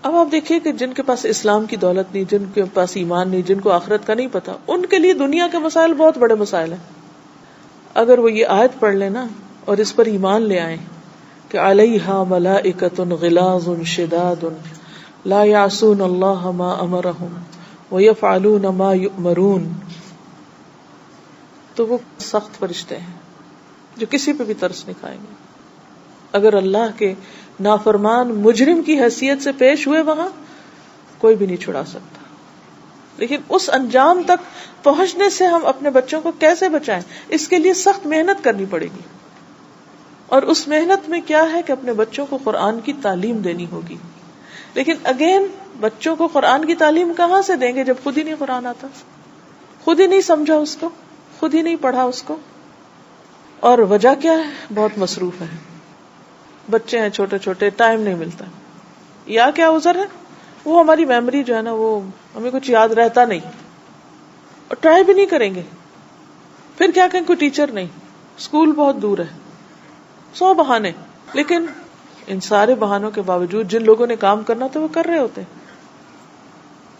اب آپ دیکھیے کہ جن کے پاس اسلام کی دولت نہیں، جن کے پاس ایمان نہیں، جن کو آخرت کا نہیں پتا، ان کے لیے دنیا کے مسائل بہت بڑے مسائل ہیں. اگر وہ یہ آیت پڑھ لیں نا اور اس پر ایمان لے آئیں کہ علیہا ملائکۃ غلاظ شداد لا یعصون اللہ ما امرہم ویفعلون ما یؤمرون، تو وہ سخت فرشتے ہیں جو کسی پہ بھی ترس نہیں کھائیں گے. اگر اللہ کے نافرمان مجرم کی حیثیت سے پیش ہوئے وہاں، کوئی بھی نہیں چھڑا سکتا. لیکن اس انجام تک پہنچنے سے ہم اپنے بچوں کو کیسے بچائیں؟ اس کے لیے سخت محنت کرنی پڑے گی. اور اس محنت میں کیا ہے کہ اپنے بچوں کو قرآن کی تعلیم دینی ہوگی. لیکن اگین بچوں کو قرآن کی تعلیم کہاں سے دیں گے جب خود ہی نہیں قرآن آتا، خود ہی نہیں سمجھا اس کو، خود ہی نہیں پڑھا اس کو. اور وجہ کیا ہے؟ بہت مصروف ہے، بچے ہیں چھوٹے چھوٹے، ٹائم نہیں ملتا. یا کیا عذر ہے؟ وہ ہماری میموری جو ہے نا، وہ ہمیں کچھ یاد رہتا نہیں اور ٹرائی بھی نہیں کریں گے. پھر کیا کہیں کوئی ٹیچر نہیں، اسکول بہت دور ہے، 100 بہانے. لیکن ان سارے بہانوں کے باوجود جن لوگوں نے کام کرنا تو وہ کر رہے ہوتے ہیں.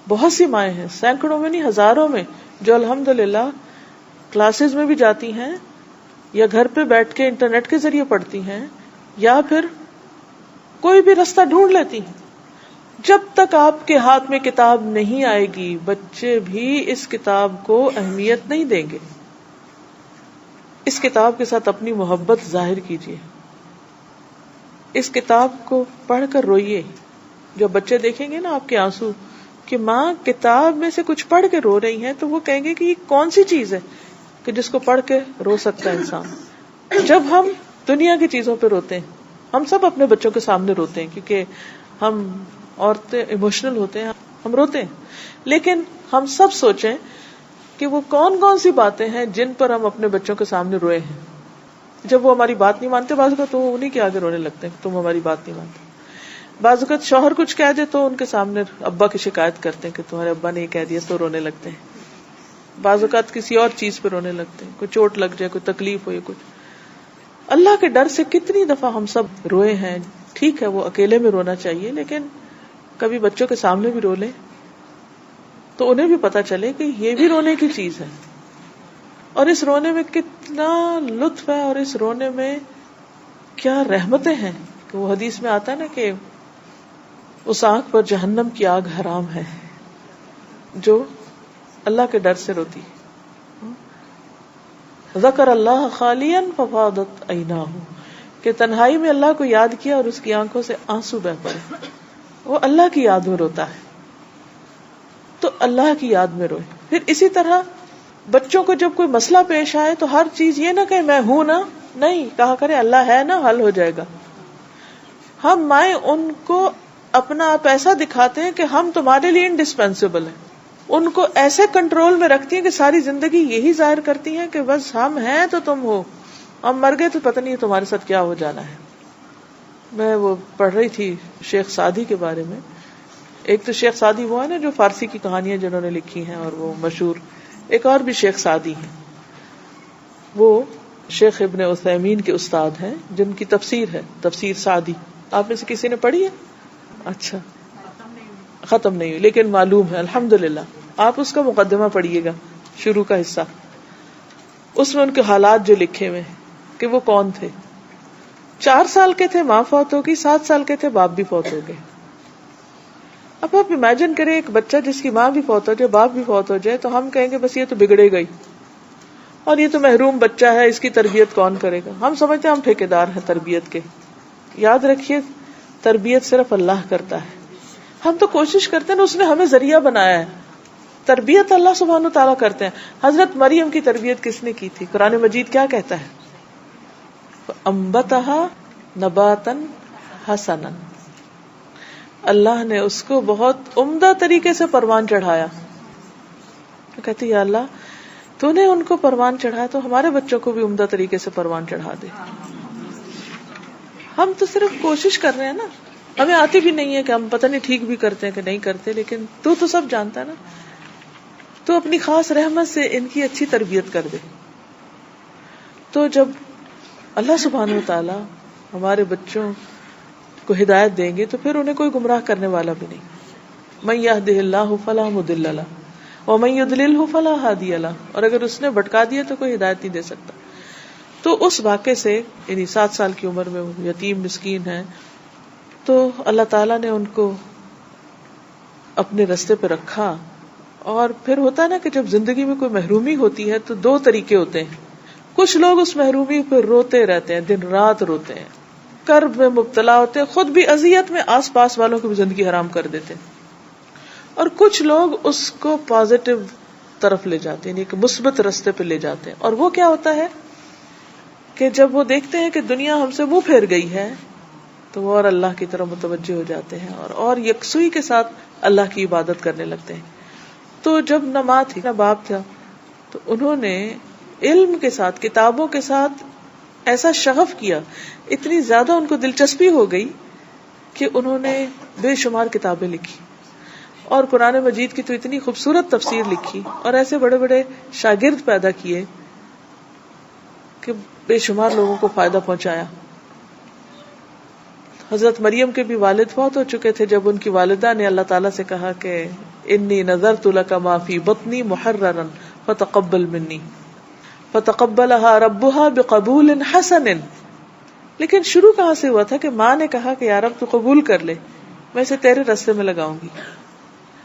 بہت سی مائیں ہیں، سینکڑوں میں نہیں ہزاروں میں، جو الحمدللہ کلاسز میں بھی جاتی ہیں یا گھر پہ بیٹھ کے انٹرنیٹ کے ذریعے پڑھتی ہیں یا پھر کوئی بھی رستہ ڈھونڈ لیتی ہیں. جب تک آپ کے ہاتھ میں کتاب نہیں آئے گی، بچے بھی اس کتاب کو اہمیت نہیں دیں گے. اس کتاب کے ساتھ اپنی محبت ظاہر کیجیے، اس کتاب کو پڑھ کر روئیے. جب بچے دیکھیں گے نا آپ کے آنسو کہ ماں کتاب میں سے کچھ پڑھ کے رو رہی ہیں، تو وہ کہیں گے کہ یہ کون سی چیز ہے کہ جس کو پڑھ کے رو سکتا ہے انسان. جب ہم دنیا کی چیزوں پہ روتے ہیں، ہم سب اپنے بچوں کے سامنے روتے ہیں کیونکہ ہم عورتیں ایموشنل ہوتے ہیں، ہم روتے ہیں. لیکن ہم سب سوچیں کہ وہ کون کون سی باتیں ہیں جن پر ہم اپنے بچوں کے سامنے روئے ہیں. جب وہ ہماری بات نہیں مانتے، بعض اوقات تو وہ انہیں کے آگے رونے لگتے ہیں، تم ہماری بات نہیں مانتے. بعض اوقات شوہر کچھ کہہ دے تو ان کے سامنے ابا کی شکایت کرتے ہیں کہ تمہارے ابا نے یہ کہہ دیا، تو رونے لگتے ہیں. بعض اوقات کسی اور چیز پہ رونے لگتے ہیں، کوئی چوٹ لگ جائے، کوئی تکلیف ہو یا کچھ. اللہ کے ڈر سے کتنی دفعہ ہم سب روئے ہیں. ٹھیک ہے وہ اکیلے میں رونا چاہیے، لیکن کبھی بچوں کے سامنے بھی رو لیں تو انہیں بھی پتا چلے کہ یہ بھی رونے کی چیز ہے، اور اس رونے میں کتنا لطف ہے، اور اس رونے میں کیا رحمتیں ہیں. کہ وہ حدیث میں آتا ہے نا کہ اس آنکھ پر جہنم کی آگ حرام ہے جو اللہ کے ڈر سے روتی. ذکر اللہ خالیا ففاضت عیناہ، کہ تنہائی میں اللہ کو یاد کیا اور اس کی آنکھوں سے آنسو بہ پڑے. وہ اللہ کی یاد میں روتا ہے تو اللہ کی یاد میں روئے. پھر اسی طرح بچوں کو جب کوئی مسئلہ پیش آئے تو ہر چیز یہ نہ کہ میں ہوں نا، نہیں کہا کرے اللہ ہے نا، حل ہو جائے گا. ہم مائیں ان کو اپنا آپ ایسا دکھاتے ہیں کہ ہم تمہارے لیے انڈسپینسیبل ہیں، ان کو ایسے کنٹرول میں رکھتی ہیں کہ ساری زندگی یہی ظاہر کرتی ہیں کہ بس ہم ہیں تو تم ہو، ہم مر گئے تو پتہ نہیں تمہارے ساتھ کیا ہو جانا ہے. میں وہ پڑھ رہی تھی شیخ سعدی کے بارے میں. ایک تو شیخ سعدی وہ ہے نا جو فارسی کی کہانیاں جنہوں نے لکھی ہیں اور وہ مشہور. ایک اور بھی شیخ سعدی ہیں، وہ شیخ ابن عثیمین کے استاد ہیں جن کی تفسیر ہے تفسیر سعدی. آپ میں سے کسی نے پڑھی ہے؟ اچھا ختم نہیں ہوئی لیکن معلوم ہے الحمدللہ. آپ اس کا مقدمہ پڑھیے گا، شروع کا حصہ. اس میں ان کے حالات جو لکھے ہوئے کہ وہ کون تھے. 4 سال کے تھے ماں فوت ہو گئی، 7 سال کے تھے باپ بھی فوت ہو گئے. اب آپ امیجن کریں ایک بچہ جس کی ماں بھی فوت ہو جائے، باپ بھی فوت ہو جائے، تو ہم کہیں گے بس یہ تو بگڑے گئی اور یہ تو محروم بچہ ہے، اس کی تربیت کون کرے گا. ہم سمجھتے ہیں ہم ٹھیکیدار ہیں تربیت کے. یاد رکھیے تربیت صرف اللہ کرتا ہے. ہم تو کوشش کرتے ہیں نا، اس نے ہمیں ذریعہ بنایا ہے. تربیت اللہ سبحانہ تعالیٰ کرتے ہیں. حضرت مریم کی تربیت کس نے کی تھی؟ قرآن مجید کیا کہتا ہے؟ انبتها نباتا حسنا، اللہ نے اس کو بہت عمدہ طریقے سے پروان چڑھایا. تو کہتے یا اللہ تو نے ان کو پروان چڑھایا تو ہمارے بچوں کو بھی عمدہ طریقے سے پروان چڑھا دے. ہم تو صرف کوشش کر رہے ہیں نا، ہمیں آتی بھی نہیں ہے کہ ہم پتہ نہیں ٹھیک بھی کرتے ہیں کہ نہیں کرتے، لیکن تو سب جانتا ہے نا. تو اپنی خاص رحمت سے ان کی اچھی تربیت کر دے. تو جب اللہ سبحانہ و تعالی ہمارے بچوں کو ہدایت دیں گے تو پھر انہیں کوئی گمراہ کرنے والا بھی نہیں. من یہدہ اللہ فلا مضل لہ ومن یضللہ فلا ہادی لہ. اور اگر اس نے بھٹکا دیا تو کوئی ہدایت نہیں دے سکتا. تو اس واقعے سے یعنی 7 سال کی عمر میں وہ یتیم مسکین ہیں تو اللہ تعالیٰ نے ان کو اپنے رستے پہ رکھا. اور پھر ہوتا ہے نا کہ جب زندگی میں کوئی محرومی ہوتی ہے تو 2 طریقے ہوتے ہیں. کچھ لوگ اس محرومی پہ روتے رہتے ہیں, دن رات روتے ہیں, کرب میں مبتلا ہوتے ہیں, خود بھی اذیت میں, آس پاس والوں کی بھی زندگی حرام کر دیتے ہیں. اور کچھ لوگ اس کو پازیٹو طرف لے جاتے ہیں, یعنی کہ مثبت رستے پہ لے جاتے ہیں. اور وہ کیا ہوتا ہے کہ جب وہ دیکھتے ہیں کہ دنیا ہم سے منہ پھیر گئی ہے تو وہ اور اللہ کی طرف متوجہ ہو جاتے ہیں اور یکسوئی کے ساتھ اللہ کی عبادت کرنے لگتے ہیں. تو جب نہ ماں تھی نہ باپ تھا تو انہوں نے علم کے ساتھ, کتابوں کے ساتھ ایسا شغف کیا, اتنی زیادہ ان کو دلچسپی ہو گئی کہ انہوں نے بے شمار کتابیں لکھی اور قرآن مجید کی تو اتنی خوبصورت تفسیر لکھی اور ایسے بڑے بڑے شاگرد پیدا کیے کہ بے شمار لوگوں کو فائدہ پہنچایا. حضرت مریم کے بھی والد فوت ہو چکے تھے جب ان کی والدہ نے اللہ تعالیٰ سے کہا کہ انی نذرت لک ما فی بطنی محررا فتقبل منی فتقبلها ربها بقبول حسن. لیکن شروع کہاں سے ہوا تھا کہ ماں نے کہا کہ یا رب تو قبول کر لے, میں اسے تیرے راستے میں لگاؤں گی.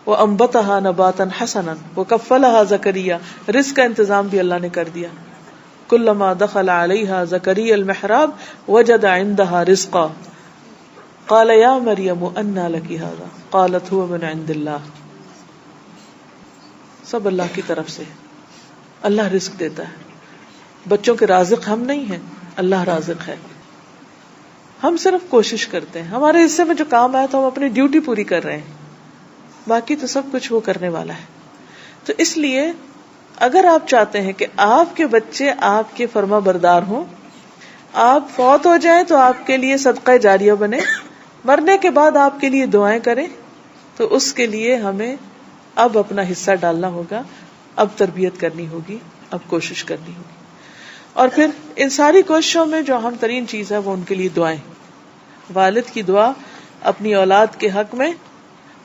وانبتها نباتا حسنا وکفلها زکریا, رزق کا انتظام بھی اللہ نے کر دیا. کلما دخل علیہا زکریا المحراب وجد عندها رزقا قال یا مریم انى لك هذا قالت هو من عند اللہ. سب اللہ کی طرف سے, اللہ رزق دیتا ہے. بچوں کے رازق ہم نہیں ہیں, اللہ رازق ہے. ہم صرف کوشش کرتے ہیں, ہمارے حصے میں جو کام آیا تو ہم اپنی ڈیوٹی پوری کر رہے ہیں, باقی تو سب کچھ وہ کرنے والا ہے. تو اس لیے اگر آپ چاہتے ہیں کہ آپ کے بچے آپ کے فرما بردار ہوں, آپ فوت ہو جائیں تو آپ کے لیے صدقہ جاریہ بنے, مرنے کے بعد آپ کے لیے دعائیں کریں, تو اس کے لیے ہمیں اب اپنا حصہ ڈالنا ہوگا, اب تربیت کرنی ہوگی, اب کوشش کرنی ہوگی. اور پھر ان ساری کوششوں میں جو اہم ترین چیز ہے وہ ان کے لیے دعائیں. والد کی دعا اپنی اولاد کے حق میں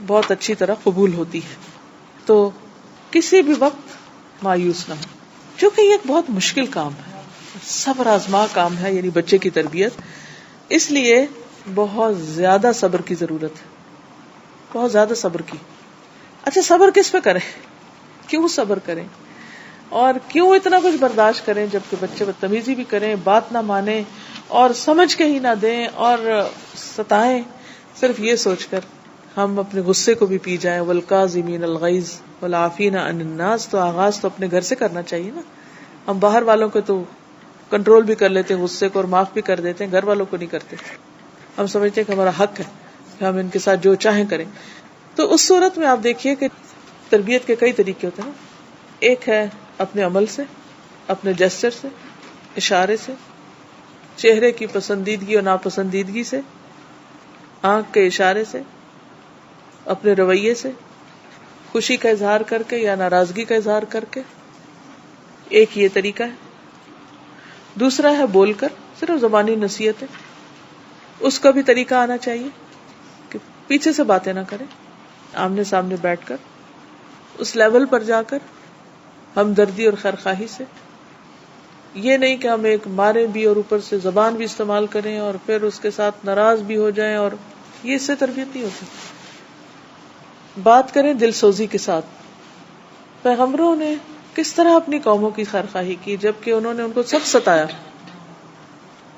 بہت اچھی طرح قبول ہوتی ہے. تو کسی بھی وقت مایوس نہ ہو, کیونکہ یہ ایک بہت مشکل کام ہے, صبر آزما کام ہے, یعنی بچے کی تربیت. اس لیے بہت زیادہ صبر کی ضرورت ہے, بہت زیادہ صبر کی. اچھا صبر کس پہ کریں, کیوں صبر کریں, اور کیوں اتنا کچھ برداشت کریں جبکہ بچے بدتمیزی بھی کریں, بات نہ مانیں اور سمجھ کے ہی نہ دیں اور ستائیں, صرف یہ سوچ کر ہم اپنے غصے کو بھی پی جائیں. والکاظمین الغیظ والعافین عن الناس, تو آغاز تو اپنے گھر سے کرنا چاہیے نا. ہم باہر والوں کو تو کنٹرول بھی کر لیتے ہیں غصے کو اور معاف بھی کر دیتے ہیں, گھر والوں کو نہیں کرتے. ہم سمجھتے ہیں کہ ہمارا حق ہے کہ ہم ان کے ساتھ جو چاہیں کریں. تو اس صورت میں آپ دیکھیے کہ تربیت کے کئی طریقے ہوتے ہیں. ایک ہے اپنے عمل سے, اپنے جسچر سے, اشارے سے, چہرے کی پسندیدگی اور ناپسندیدگی سے, آنکھ کے اشارے سے, اپنے رویے سے, خوشی کا اظہار کر کے یا ناراضگی کا اظہار کر کے. ایک یہ طریقہ ہے. دوسرا ہے بول کر, صرف زبانی نصیحتیں. اس کا بھی طریقہ آنا چاہیے کہ پیچھے سے باتیں نہ کریں, آمنے سامنے بیٹھ کر اس لیول پر جا کر ہمدردی اور خیرخواہی سے. یہ نہیں کہ ہم ایک مارے بھی اور اوپر سے زبان بھی استعمال کریں اور پھر اس کے ساتھ ناراض بھی ہو جائیں, اور یہ اس سے تربیت نہیں ہوتی. بات کریں دل سوزی کے ساتھ. پیغمبروں نے کس طرح اپنی قوموں کی خیرخواہی کی جبکہ انہوں نے ان کو سخت ستایا.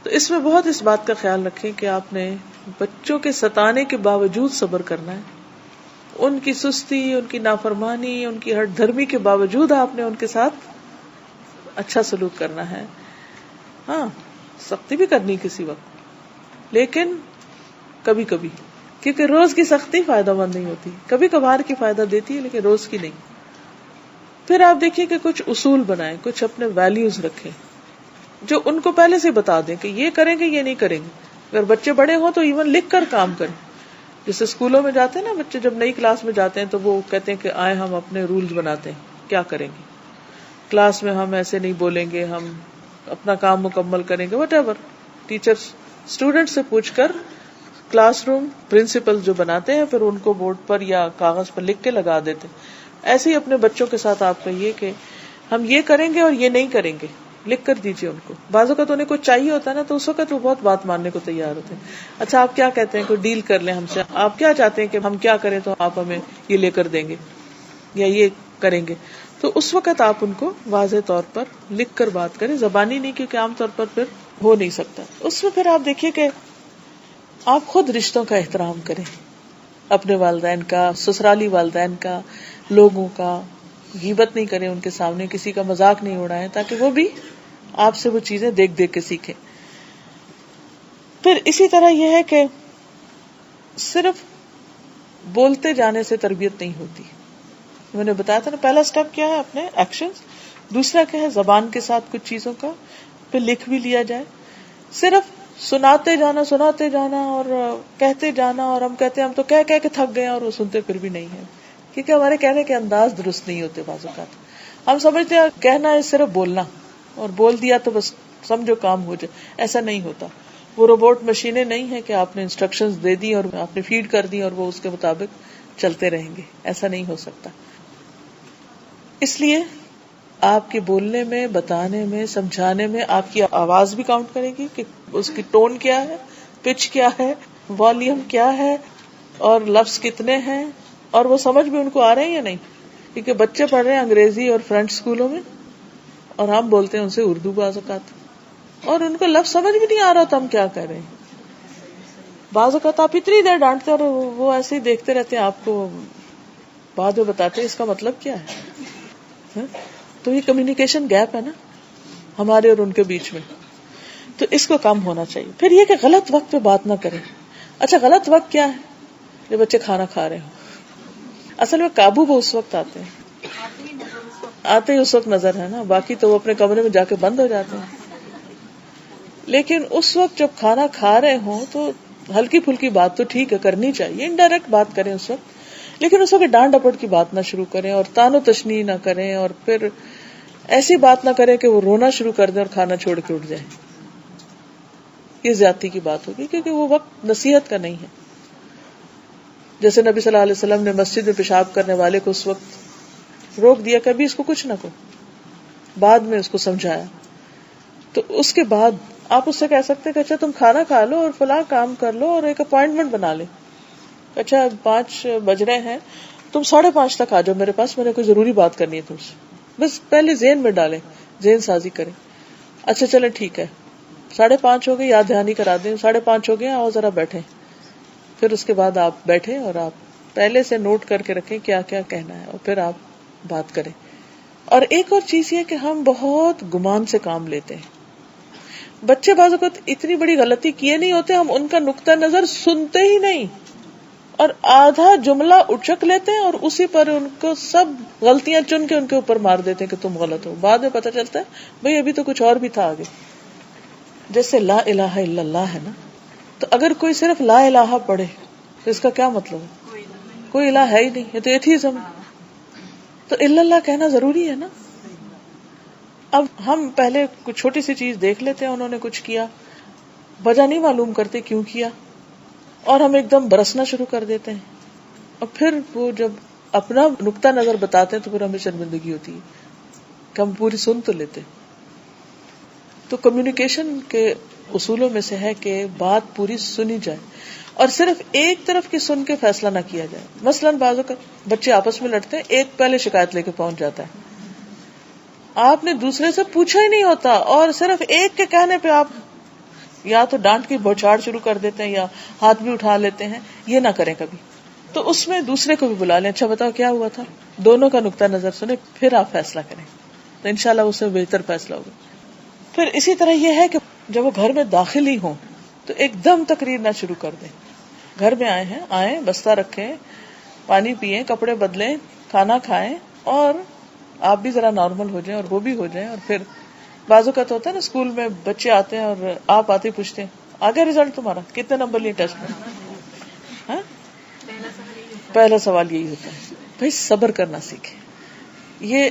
تو اس میں بہت اس بات کا خیال رکھیں کہ آپ نے بچوں کے ستانے کے باوجود صبر کرنا ہے, ان کی سستی, ان کی نافرمانی, ان کی ہٹ دھرمی کے باوجود آپ نے ان کے ساتھ اچھا سلوک کرنا ہے. ہاں سختی بھی کرنی کسی وقت, لیکن کبھی کبھی, کیونکہ روز کی سختی فائدہ مند نہیں ہوتی, کبھی کبھار کی فائدہ دیتی ہے لیکن روز کی نہیں. پھر آپ دیکھیے کہ کچھ اصول بنائیں, کچھ اپنے ویلیوز رکھیں جو ان کو پہلے سے بتا دیں کہ یہ کریں گے یہ نہیں کریں گے. اگر بچے بڑے ہوں تو ایون لکھ کر کام کریں. جیسے اسکولوں میں جاتے ہیں نا بچے, جب نئی کلاس میں جاتے ہیں تو وہ کہتے ہیں کہ آئے ہم اپنے رولز بناتے ہیں, کیا کریں گے کلاس میں, ہم ایسے نہیں بولیں گے, ہم اپنا کام مکمل کریں گے, وٹ ایور. ٹیچر اسٹوڈینٹ سے پوچھ کر کلاس روم پرنسپل جو بناتے ہیں پھر ان کو بورڈ پر یا کاغذ پر لکھ کے لگا دیتے. ایسے ہی اپنے بچوں کے ساتھ آپ کہیے کہ ہم یہ کریں گے اور یہ نہیں کریں گے, لکھ کر دیجیے ان کو. بعض اوقات انہیں کچھ چاہیے ہوتا ہے نا, تو اس وقت وہ بہت بات ماننے کو تیار ہوتے ہیں. اچھا آپ کیا کہتے ہیں, کوئی ڈیل کر لیں ہم سے, آپ کیا چاہتے ہیں کہ ہم کیا کریں تو آپ ہمیں یہ لے کر دیں گے یا یہ کریں گے. تو اس وقت آپ ان کو واضح طور پر لکھ کر بات کریں, زبانی نہیں, کیونکہ عام طور پر پھر ہو نہیں سکتا. اس میں پھر آپ دیکھیے کہ آپ خود رشتوں کا احترام کریں, اپنے والدین کا, سسرالی والدین کا, لوگوں کا. غیبت نہیں کریں ان کے سامنے, کسی کا مذاق نہیں اڑائیں, تاکہ وہ بھی آپ سے وہ چیزیں دیکھ دیکھ کے سیکھیں. پھر اسی طرح یہ ہے کہ صرف بولتے جانے سے تربیت نہیں ہوتی. میں نے بتایا تھا نا, پہلا سٹیپ کیا ہے, اپنے ایکشنز. دوسرا کیا ہے, زبان کے ساتھ کچھ چیزوں کا پھر لکھ بھی لیا جائے. صرف سناتے جانا اور کہتے جانا, اور ہم کہتے ہیں ہم تو کہہ کے تھک گئے اور وہ سنتے پھر بھی نہیں ہے, کیونکہ ہمارے کہنے کے انداز درست نہیں ہوتے. بعض اوقات ہم سمجھتے ہیں کہنا ہے صرف بولنا, اور بول دیا تو بس سمجھو کام ہو جائے. ایسا نہیں ہوتا. وہ روبوٹ مشینیں نہیں ہے کہ آپ نے انسٹرکشنز دے دی اور آپ نے فیڈ کر دی اور وہ اس کے مطابق چلتے رہیں گے. ایسا نہیں ہو سکتا. اس لیے آپ کے بولنے میں, بتانے میں, سمجھانے میں آپ کی آواز بھی کاؤنٹ کرے گی کہ اس کی ٹون کیا ہے, پچ کیا ہے, والیوم کیا ہے, اور لفظ کتنے ہیں, اور وہ سمجھ بھی ان کو آ رہے ہیں یا نہیں. کیونکہ بچے پڑھ رہے ہیں انگریزی اور فرینچ اسکولوں میں, اور ہم بولتے ہیں ان سے اردو بعض اوقات, اور ان کو لفظ سمجھ بھی نہیں آ رہا تو ہم کیا کر رہے ہیں. بعض اوقات آپ اتنی دیر ڈانٹتے اور وہ ایسے ہی دیکھتے رہتے ہیں, آپ کو بعد میں بتاتے ہیں اس کا مطلب کیا ہے. تو یہ کمیونیکیشن گیپ ہے نا ہمارے اور ان کے بیچ میں, تو اس کو کم ہونا چاہیے. پھر یہ کہ غلط وقت پہ بات نہ کریں. اچھا غلط وقت کیا ہے, جب بچے کھانا کھا رہے ہوں. اصل میں قابو وہ اس وقت آتے ہی اس وقت نظر ہے نا, باقی تو وہ اپنے کمرے میں جا کے بند ہو جاتے ہیں. لیکن اس وقت جب کھانا کھا رہے ہوں تو ہلکی پھلکی بات تو ٹھیک ہے, کرنی چاہیے, انڈائریکٹ بات کریں اس وقت, لیکن اس وقت ڈانٹ ڈپٹ کی بات نہ شروع کریں, اور تان و تشنیع نہ کریں, اور پھر ایسی بات نہ کریں کہ وہ رونا شروع کر دیں اور کھانا چھوڑ کے اٹھ جائیں. یہ زیادتی کی بات ہوگی, کیونکہ وہ وقت نصیحت کا نہیں ہے. جیسے نبی صلی اللہ علیہ وسلم نے مسجد میں پیشاب کرنے والے کو اس وقت روک دیا, کبھی اس کو کچھ نہ کہو, بعد میں اس کو سمجھایا. تو اس کے بعد آپ اس سے کہہ سکتے کہ اچھا تم کھانا کھا لو اور فلاں کام کر لو اور ایک اپوائنٹمنٹ بنا لے. اچھا 5 بج رہے ہیں, تم 5:30 تک آ جاؤ میرے پاس, میں نے کوئی ضروری بات کرنی ہے تم سے. بس پہلے ذہن میں ڈالیں, ذہن سازی کریں. اچھا چلے ٹھیک ہے, 5:30 ہو گئے, یاد دہانی کرا دیں, 5:30 ہو گئے, آؤ ذرا بیٹھیں. پھر اس کے بعد آپ بیٹھیں اور آپ پہلے سے نوٹ کر کے رکھیں کیا کیا کہنا ہے, اور پھر آپ بات کریں. اور ایک اور چیز یہ کہ ہم بہت گمان سے کام لیتے ہیں. بچے بعض اوقات اتنی بڑی غلطی کیے نہیں ہوتے, ہم ان کا نقطہ نظر سنتے ہی نہیں, اور آدھا جملہ اچک لیتے ہیں اور اسی پر ان کو سب غلطیاں چن کے ان کے اوپر مار دیتے ہیں کہ تم غلط ہو. بعد میں پتہ چلتا ہے بھئی ابھی تو کچھ اور بھی تھا آگے. جیسے لا الہ الا اللہ ہے نا, تو اگر کوئی صرف لا الہ پڑھے تو اس کا کیا مطلب ہے, کوئی الہ ہے ہی نہیں, یہ تو ایتھیزم ہے. تو الا اللہ کہنا ضروری ہے نا. اب ہم پہلے کچھ چھوٹی سی چیز دیکھ لیتے ہیں, انہوں نے کچھ کیا, وجہ نہیں معلوم کرتے کیوں کیا, اور ہم ایک دم برسنا شروع کر دیتے ہیں, اور پھر وہ جب اپنا نقطہ نظر بتاتے ہیں تو پھر ہمیں شرمندگی ہوتی ہے کہ ہم پوری سن تو لیتے. تو کمیونیکیشن کے اصولوں میں سے ہے کہ بات پوری سنی جائے, اور صرف ایک طرف کی سن کے فیصلہ نہ کیا جائے. مثلاً بعض اوقات بچے آپس میں لڑتے ہیں, ایک پہلے شکایت لے کے پہنچ جاتا ہے, آپ نے دوسرے سے پوچھا ہی نہیں ہوتا, اور صرف ایک کے کہنے پہ آپ یا تو ڈانٹ کی بوچھاڑ شروع کر دیتے ہیں یا ہاتھ بھی اٹھا لیتے ہیں. یہ نہ کریں کبھی. تو اس میں دوسرے کو بھی بلا لیں, اچھا بتاؤ کیا ہوا تھا, دونوں کا نقطہ نظر سنیں, پھر آپ فیصلہ کریں, تو انشاءاللہ اس میں بہتر فیصلہ ہوگا. پھر اسی طرح یہ ہے کہ جب وہ گھر میں داخل ہی ہوں تو ایک دم تقریر نہ شروع کر دیں. گھر میں آئے ہیں, آئیں, بستہ رکھیں, پانی پیئیں, کپڑے بدلیں, کھانا کھائیں, اور آپ بھی ذرا نارمل ہو جائیں اور وہ بھی ہو جائیں. اور پھر بعض اوقات ہوتا ہے نا, اسکول میں بچے آتے ہیں اور آپ آتے پوچھتے ہیں آگے رزلٹ تمہارا کتنے نمبر لیے ٹیسٹ میں, ہاں پہلا سوال یہی ہوتا ہے. بھائی صبر کرنا سیکھیں. یہ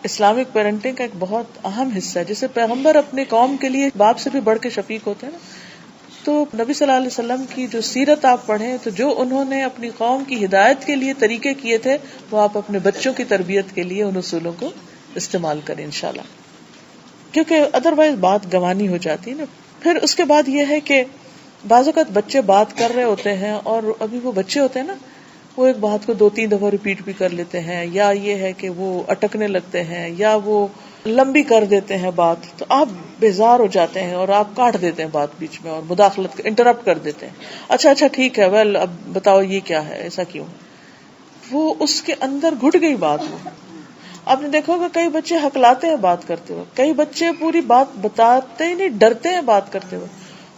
اسلامک پیرنٹنگ کا ایک بہت اہم حصہ ہے, جسے پیغمبر اپنے قوم کے لیے باپ سے بھی بڑھ کے شفیق ہوتے ہیں نا. تو نبی صلی اللہ علیہ وسلم کی جو سیرت آپ پڑھیں تو جو انہوں نے اپنی قوم کی ہدایت کے لیے طریقے کیے تھے وہ آپ اپنے بچوں کی تربیت کے لیے ان اصولوں کو استعمال کریں انشاءاللہ، کیونکہ ادروائز بات گوانی ہو جاتی ہے نا. پھر اس کے بعد یہ ہے کہ بعض اوقات بچے بات کر رہے ہوتے ہیں اور ابھی وہ بچے ہوتے ہیں نا، وہ ایک بات کو 2-3 دفعہ ریپیٹ بھی کر لیتے ہیں، یا یہ ہے کہ وہ اٹکنے لگتے ہیں یا وہ لمبی کر دیتے ہیں بات، تو آپ بیزار ہو جاتے ہیں اور آپ کاٹ دیتے ہیں بات بیچ میں اور مداخلت انٹرپٹ کر دیتے ہیں. اچھا ٹھیک ہے، ویل اب بتاؤ یہ کیا ہے، ایسا کیوں؟ وہ اس کے اندر گھٹ گئی بات. وہ آپ نے دیکھا ہوگا کئی بچے ہکلاتے ہیں بات کرتے ہوئے، کئی بچے پوری بات بتاتے ہی نہیں، ڈرتے ہیں بات کرتے ہوئے.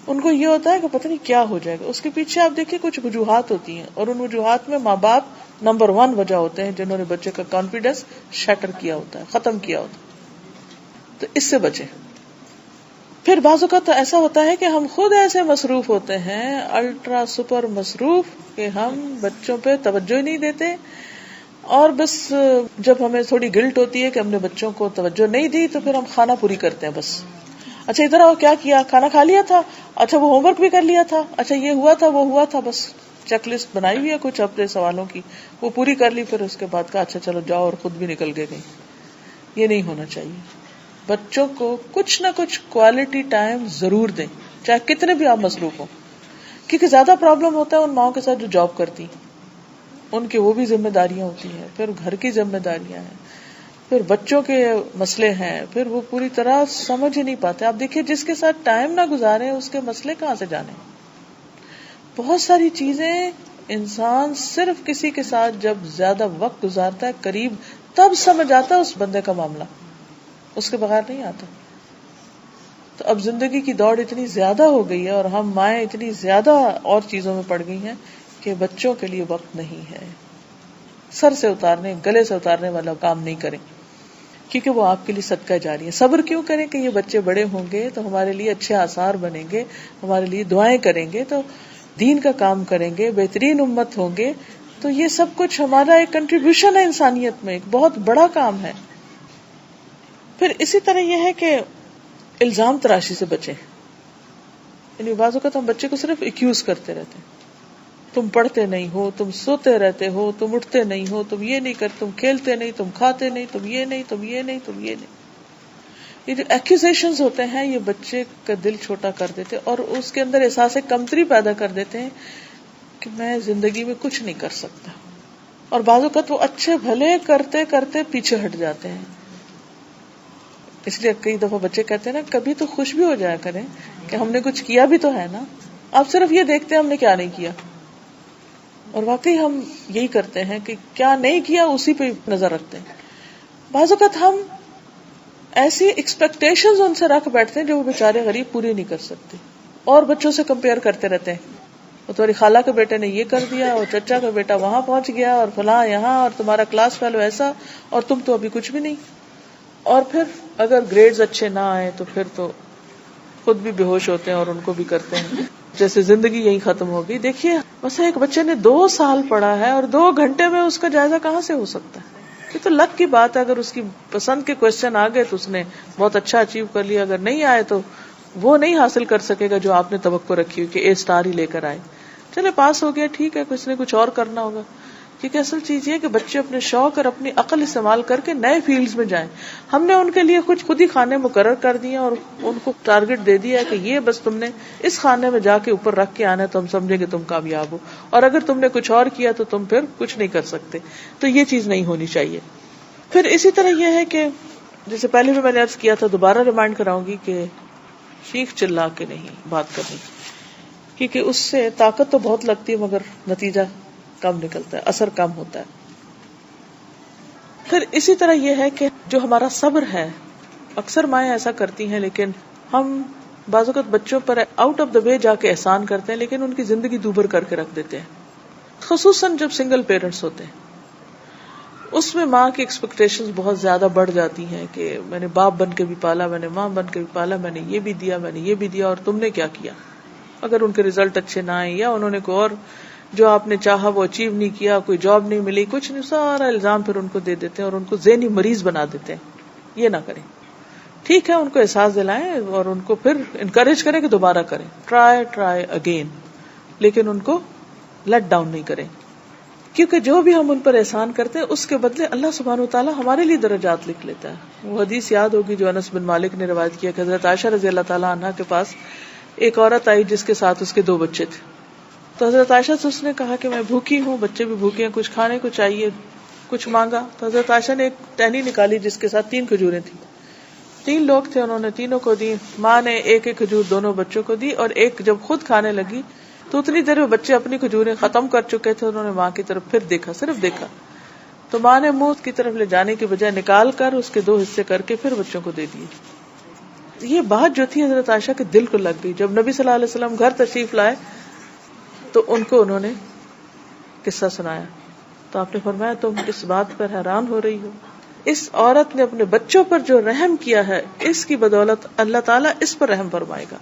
ان کو یہ ہوتا ہے کہ پتہ نہیں کیا ہو جائے گا. اس کے پیچھے آپ دیکھیں کچھ وجوہات ہوتی ہیں، اور ان وجوہات میں ماں باپ نمبر 1 وجہ ہوتے ہیں جنہوں نے بچے کا کانفیڈینس شیٹر کیا ہوتا ہے، ختم کیا ہوتا ہے. تو اس سے بچیں. پھر بعض اوقات تو ایسا ہوتا ہے کہ ہم خود ایسے مصروف ہوتے ہیں، الٹرا سپر مصروف، کہ ہم بچوں پہ توجہ ہی نہیں دیتے، اور بس جب ہمیں تھوڑی گلٹ ہوتی ہے کہ ہم نے بچوں کو توجہ نہیں دی تو پھر ہم خانہ پوری کرتے ہیں. بس اچھا ادھر آؤ، کیا کیا، کھانا کھا لیا تھا، اچھا وہ ہوم ورک بھی کر لیا تھا، اچھا یہ ہوا تھا وہ ہوا تھا. بس چیک لسٹ بنائی ہوئی ہے کچھ اپنے سوالوں کی، وہ پوری کر لی، پھر اس کے بعد کہا اچھا چلو جاؤ، اور خود بھی نکل کے گئی. یہ نہیں ہونا چاہیے. بچوں کو کچھ نہ کچھ کوالٹی ٹائم ضرور دیں، چاہے کتنے بھی آپ مصروف ہوں. کیونکہ زیادہ پرابلم ہوتا ہے ان ماؤں کے ساتھ جو جاب کرتی، ان کے وہ بھی ذمہ داریاں ہوتی ہیں، پھر گھر کی ذمہ داریاں ہیں، پھر بچوں کے مسئلے ہیں، پھر وہ پوری طرح سمجھ ہی نہیں پاتے. آپ دیکھیے جس کے ساتھ ٹائم نہ گزارے اس کے مسئلے کہاں سے جانے. بہت ساری چیزیں انسان صرف کسی کے ساتھ جب زیادہ وقت گزارتا ہے قریب، تب سمجھ آتا ہے اس بندے کا معاملہ، اس کے بغیر نہیں آتا. تو اب زندگی کی دوڑ اتنی زیادہ ہو گئی ہے اور ہم مائیں اتنی زیادہ اور چیزوں میں پڑ گئی ہیں کہ بچوں کے لیے وقت نہیں ہے. سر سے اتارنے، گلے سے اتارنے والا کام نہیں کریں، کیونکہ وہ آپ کے لیے صدقہ جاری ہے. صبر کیوں کریں کہ یہ بچے بڑے ہوں گے تو ہمارے لیے اچھے آثار بنیں گے، ہمارے لیے دعائیں کریں گے، تو دین کا کام کریں گے، بہترین امت ہوں گے. تو یہ سب کچھ ہمارا ایک کنٹریبیوشن ہے انسانیت میں، ایک بہت بڑا کام ہے. پھر اسی طرح یہ ہے کہ الزام تراشی سے بچیں. یعنی بعض اوقات ہم بچے کو صرف ایکیوز کرتے رہتے ہیں، تم پڑھتے نہیں ہو، تم سوتے رہتے ہو، تم اٹھتے نہیں ہو، تم یہ نہیں کرتے، تم کھیلتے نہیں، تم کھاتے نہیں، تم یہ نہیں، تم یہ نہیں، تم یہ نہیں. یہ جو ایکوزیشنز ہوتے ہیں یہ بچے کا دل چھوٹا کر دیتے اور اس کے اندر احساس کمتری پیدا کر دیتے ہیں کہ میں زندگی میں کچھ نہیں کر سکتا. اور بعض اوقات وہ اچھے بھلے کرتے کرتے پیچھے ہٹ جاتے ہیں. اس لیے کئی دفعہ بچے کہتے ہیں نا کبھی تو خوش بھی ہو جایا کریں کہ ہم نے کچھ کیا بھی تو ہے نا. آپ صرف یہ دیکھتے ہیں ہم نے کیا نہیں کیا، اور واقعی ہم یہی کرتے ہیں کہ کیا نہیں کیا اسی پہ نظر رکھتے ہیں. بعض اوقات ہم ایسی ایکسپیکٹیشنز ان سے رکھ بیٹھتے ہیں جو وہ بیچارے غریب پوری نہیں کر سکتے، اور بچوں سے کمپیئر کرتے رہتے ہیں. اور تمہاری خالہ کے بیٹے نے یہ کر دیا، اور چچا کا بیٹا وہاں پہنچ گیا، اور فلاں یہاں، اور تمہارا کلاس فیلو ایسا، اور تم تو ابھی کچھ بھی نہیں. اور پھر اگر گریڈز اچھے نہ آئے تو پھر تو خود بھی بے ہوش ہوتے ہیں اور ان کو بھی کرتے ہیں جیسے زندگی یہی ختم ہو گئی. دیکھیے بس ایک بچے نے 2 سال پڑھا ہے اور 2 گھنٹے میں اس کا جائزہ کہاں سے ہو سکتا ہے؟ یہ تو لک کی بات ہے. اگر اس کی پسند کے کوشچن آ گئے تو اس نے بہت اچھا اچیو کر لیا، اگر نہیں آئے تو وہ نہیں حاصل کر سکے گا جو آپ نے توقع رکھی ہو کہ A* ہی لے کر آئے. چلے پاس ہو گیا ٹھیک ہے، کچھ نے کچھ اور کرنا ہوگا. کیونکہ اصل چیز یہ کہ بچے اپنے شوق اور اپنی عقل استعمال کر کے نئے فیلڈز میں جائیں. ہم نے ان کے لیے خود ہی خانے مقرر کر دیے اور ان کو ٹارگٹ دے دیا کہ یہ بس تم نے اس خانے میں جا کے اوپر رکھ کے آنا ہے تو ہم سمجھیں گے تم کامیاب ہو، اور اگر تم نے کچھ اور کیا تو تم پھر کچھ نہیں کر سکتے. تو یہ چیز نہیں ہونی چاہیے. پھر اسی طرح یہ ہے کہ جیسے پہلے بھی میں نے عرض کیا تھا، دوبارہ ریمائنڈ کراؤں گی کہ چیخ چلا کے نہیں بات کرنی، کیونکہ اس سے طاقت تو بہت لگتی ہے مگر نتیجہ کم نکلتا ہے، اثر کم ہوتا ہے. پھر اسی طرح یہ ہے کہ جو ہمارا صبر ہے، اکثر مائیں ایسا کرتی ہیں لیکن ہم بعض اوقات بچوں پر آؤٹ آف دا وے جا کے احسان کرتے ہیں لیکن ان کی زندگی دوبر کر کے رکھ دیتے ہیں. خصوصاً جب سنگل پیرنٹس ہوتے ہیں اس میں ماں کی ایکسپیکٹیشنز بہت زیادہ بڑھ جاتی ہیں کہ میں نے باپ بن کے بھی پالا، میں نے ماں بن کے بھی پالا، میں نے یہ بھی دیا، میں نے یہ بھی دیا، اور تم نے کیا کیا. اگر ان کے ریزلٹ اچھے نہ آئے یا انہوں نے کوئی اور جو آپ نے چاہا وہ اچیو نہیں کیا، کوئی جاب نہیں ملی، کچھ نہیں، سارا الزام پھر ان کو دے دیتے ہیں اور ان کو ذہنی مریض بنا دیتے ہیں. یہ نہ کریں. ٹھیک ہے ان کو احساس دلائیں اور ان کو پھر انکریج کریں کہ دوبارہ کریں، ٹرائی اگین، لیکن ان کو لیٹ ڈاؤن نہیں کریں، کیونکہ جو بھی ہم ان پر احسان کرتے ہیں اس کے بدلے اللہ سبحانہ وتعالیٰ ہمارے لیے درجات لکھ لیتا ہے۔ وہ حدیث یاد ہوگی جو انس بن مالک نے روایت کیا کہ حضرت عائشہ رضی اللہ تعالیٰ عنہا کے پاس ایک عورت آئی جس کے ساتھ اس کے 2 بچے تھے، تو حضرت عائشہ سے اس نے کہا کہ میں بھوکی ہوں، بچے بھی بھوکے ہیں، کچھ کھانے کو چاہیے، کچھ مانگا تو حضرت عائشہ نے ایک ٹہنی نکالی جس کے ساتھ 3 کھجوریں تھیں، 3 لوگ تھے، انہوں نے تینوں کو دی، ماں نے ایک ایک کھجور دونوں بچوں کو دی، اور ایک جب خود کھانے لگی تو اتنی دیر میں بچے اپنی کھجوریں ختم کر چکے تھے، انہوں نے ماں کی طرف پھر دیکھا، صرف دیکھا، تو ماں نے منہ کی طرف لے جانے کی بجائے نکال کر اس کے 2 حصے کر کے پھر بچوں کو دے دیے۔ یہ بات جو تھی حضرت عائشہ کے دل کو لگ گئی۔ جب نبی صلی اللہ علیہ وسلم گھر تشریف لائے تو ان کو انہوں نے قصہ سنایا، تو آپ نے فرمایا تم اس بات پر حیران ہو رہی ہو، اس عورت نے اپنے بچوں پر جو رحم کیا ہے اس کی بدولت اللہ تعالیٰ اس پر رحم فرمائے گا۔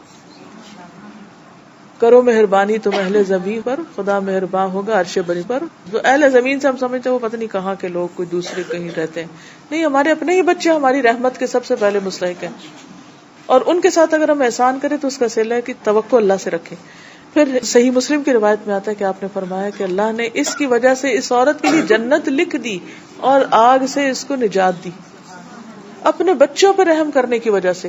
کرو مہربانی تم اہل زمین پر، خدا مہربان ہوگا عرش بری پر۔ جو اہل زمین سے ہم سمجھتے ہیں وہ پتہ نہیں کہاں کے لوگ، کوئی دوسرے کہیں رہتے ہیں، نہیں، ہمارے اپنے ہی بچے ہماری رحمت کے سب سے پہلے مستحق ہیں، اور ان کے ساتھ اگر ہم احسان کریں تو اس کا صلہ ہے کہ توقع اللہ سے رکھیں۔ پھر صحیح مسلم کی روایت میں آتا ہے کہ آپ نے فرمایا کہ اللہ نے اس کی وجہ سے اس عورت کے لیے جنت لکھ دی اور آگ سے اس کو نجات دی، اپنے بچوں پر رحم کرنے کی وجہ سے۔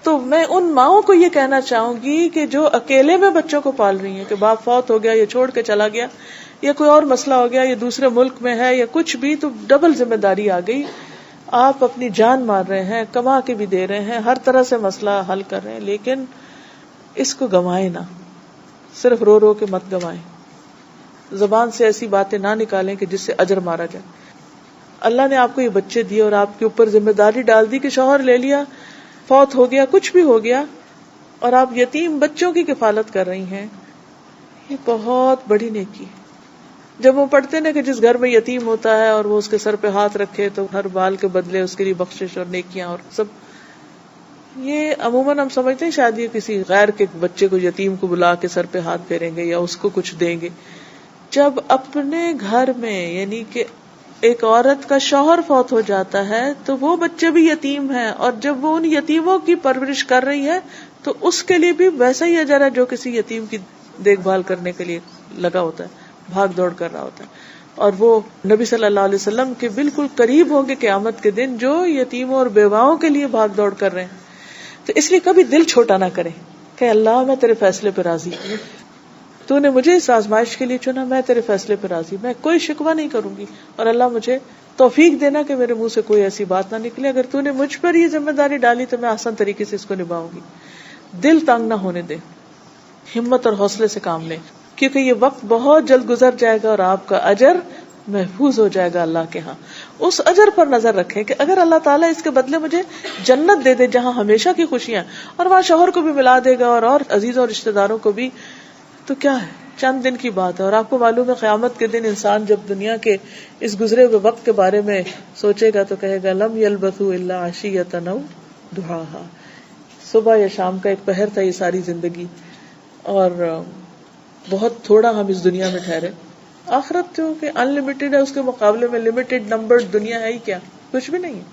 تو میں ان ماؤں کو یہ کہنا چاہوں گی کہ جو اکیلے میں بچوں کو پال رہی ہیں، کہ باپ فوت ہو گیا یا چھوڑ کے چلا گیا یا کوئی اور مسئلہ ہو گیا یا دوسرے ملک میں ہے یا کچھ بھی، تو ڈبل ذمہ داری آ گئی، آپ اپنی جان مار رہے ہیں، کما کے بھی دے رہے ہیں، ہر طرح سے مسئلہ حل کر رہے ہیں، لیکن اس کو گنوائیں نہ، صرف رو رو کے مت گنوائیں، زبان سے ایسی باتیں نہ نکالیں کہ جس سے اجر مارا جائے۔ اللہ نے آپ کو یہ بچے دیے اور آپ کے اوپر ذمہ داری ڈال دی کہ شوہر لے لیا، فوت ہو گیا، کچھ بھی ہو گیا، اور آپ یتیم بچوں کی کفالت کر رہی ہیں، یہ بہت بڑی نیکی ہے۔ جب وہ پڑھتے نا کہ جس گھر میں یتیم ہوتا ہے اور وہ اس کے سر پہ ہاتھ رکھے تو ہر بال کے بدلے اس کے لیے بخشش اور نیکیاں اور سب، یہ عموماً ہم سمجھتے ہیں شاید یہ کسی غیر کے بچے کو، یتیم کو بلا کے سر پہ ہاتھ پھیریں گے یا اس کو کچھ دیں گے۔ جب اپنے گھر میں یعنی کہ ایک عورت کا شوہر فوت ہو جاتا ہے تو وہ بچے بھی یتیم ہیں، اور جب وہ ان یتیموں کی پرورش کر رہی ہے تو اس کے لیے بھی ویسا ہی اجر ہے جو کسی یتیم کی دیکھ بھال کرنے کے لیے لگا ہوتا ہے، بھاگ دوڑ کر رہا ہوتا ہے۔ اور وہ نبی صلی اللہ علیہ وسلم کے بالکل قریب ہوں گے قیامت کے دن، جو یتیموں اور بیواؤں کے لیے بھاگ دوڑ کر رہے ہیں۔ تو اس لیے کبھی دل چھوٹا نہ کریں کہ اللہ میں تیرے فیصلے پہ راضی ہوں، تو نے مجھے اس آزمائش کے لیے چنا، میں تیرے فیصلے پہ راضی، میں کوئی شکوہ نہیں کروں گی، اور اللہ مجھے توفیق دینا کہ میرے منہ سے کوئی ایسی بات نہ نکلے، اگر تو نے مجھ پر یہ ذمہ داری ڈالی تو میں آسان طریقے سے اس کو نبھاؤں گی۔ دل تنگ نہ ہونے دے، ہمت اور حوصلے سے کام لیں، کیونکہ یہ وقت بہت جلد گزر جائے گا اور آپ کا اجر محفوظ ہو جائے گا اللہ کے ہاں۔ اس اجر پر نظر رکھیں کہ اگر اللہ تعالیٰ اس کے بدلے مجھے جنت دے دے جہاں ہمیشہ کی خوشیاں، اور وہاں شوہر کو بھی ملا دے گا اور عزیزوں اور رشتہ داروں کو بھی، تو کیا ہے، چند دن کی بات ہے۔ اور آپ کو معلوم ہے قیامت کے دن انسان جب دنیا کے اس گزرے ہوئے وقت کے بارے میں سوچے گا تو کہے گا لم یلبثوا الا عشیۃ او ضحاھا، صبح یا شام کا ایک پہر تھا یہ ساری زندگی، اور بہت تھوڑا ہم اس دنیا میں ٹھہرے۔ آخرت جو کہ ان لمیٹڈ ہے، اس کے مقابلے میں لمیٹڈ نمبر دنیا ہے ہی کیا، کچھ بھی نہیں ہے،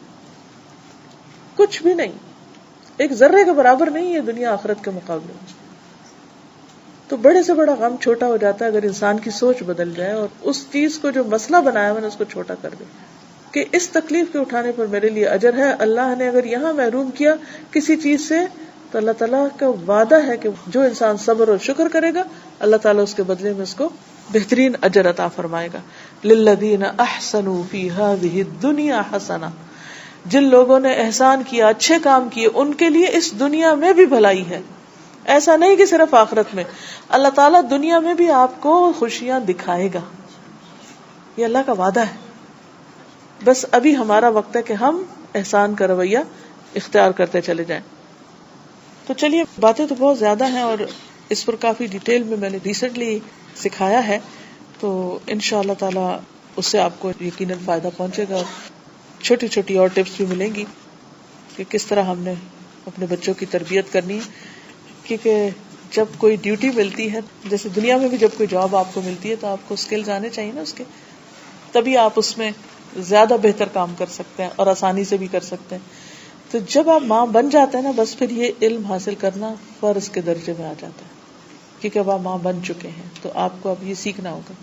کچھ بھی نہیں، ایک ذرے کے برابر نہیں ہے دنیا آخرت کے مقابلے میں۔ تو بڑے سے بڑا غم چھوٹا ہو جاتا ہے اگر انسان کی سوچ بدل جائے اور اس چیز کو جو مسئلہ بنایا میں نے اس کو چھوٹا کر دے کہ اس تکلیف کے اٹھانے پر میرے لیے اجر ہے۔ اللہ نے اگر یہاں محروم کیا کسی چیز سے تو اللہ تعالیٰ کا وعدہ ہے کہ جو انسان صبر اور شکر کرے گا اللہ تعالیٰ اس کے بدلے میں اس کو بہترین اجر عطا فرمائے گا۔ للذین احسنوا فی ہذہ الدنیا حسنہ، جن لوگوں نے احسان کیا، اچھے کام کیے، ان کے لیے اس دنیا میں بھی بھلائی ہے۔ ایسا نہیں کہ صرف آخرت میں، اللہ تعالیٰ دنیا میں بھی آپ کو خوشیاں دکھائے گا، یہ اللہ کا وعدہ ہے۔ بس ابھی ہمارا وقت ہے کہ ہم احسان کا رویہ اختیار کرتے چلے جائیں۔ تو چلیے، باتیں تو بہت زیادہ ہیں اور اس پر کافی ڈیٹیل میں نے ریسنٹلی سکھایا ہے، تو انشاءاللہ تعالیٰ اس سے آپ کو یقیناً فائدہ پہنچے گا، اور چھوٹی چھوٹی اور ٹپس بھی ملیں گی کہ کس طرح ہم نے اپنے بچوں کی تربیت کرنی ہے۔ کیونکہ جب کوئی ڈیوٹی ملتی ہے، جیسے دنیا میں بھی جب کوئی جاب آپ کو ملتی ہے تو آپ کو سکلز آنے چاہیے نا اس کے، تبھی آپ اس میں زیادہ بہتر کام کر سکتے ہیں اور آسانی سے بھی کر سکتے ہیں۔ تو جب آپ ماں بن جاتے ہیں نا، بس پھر یہ علم حاصل کرنا فرض کے درجے میں آ جاتا ہے، کیونکہ اب آپ ماں بن چکے ہیں تو آپ کو اب یہ سیکھنا ہوگا.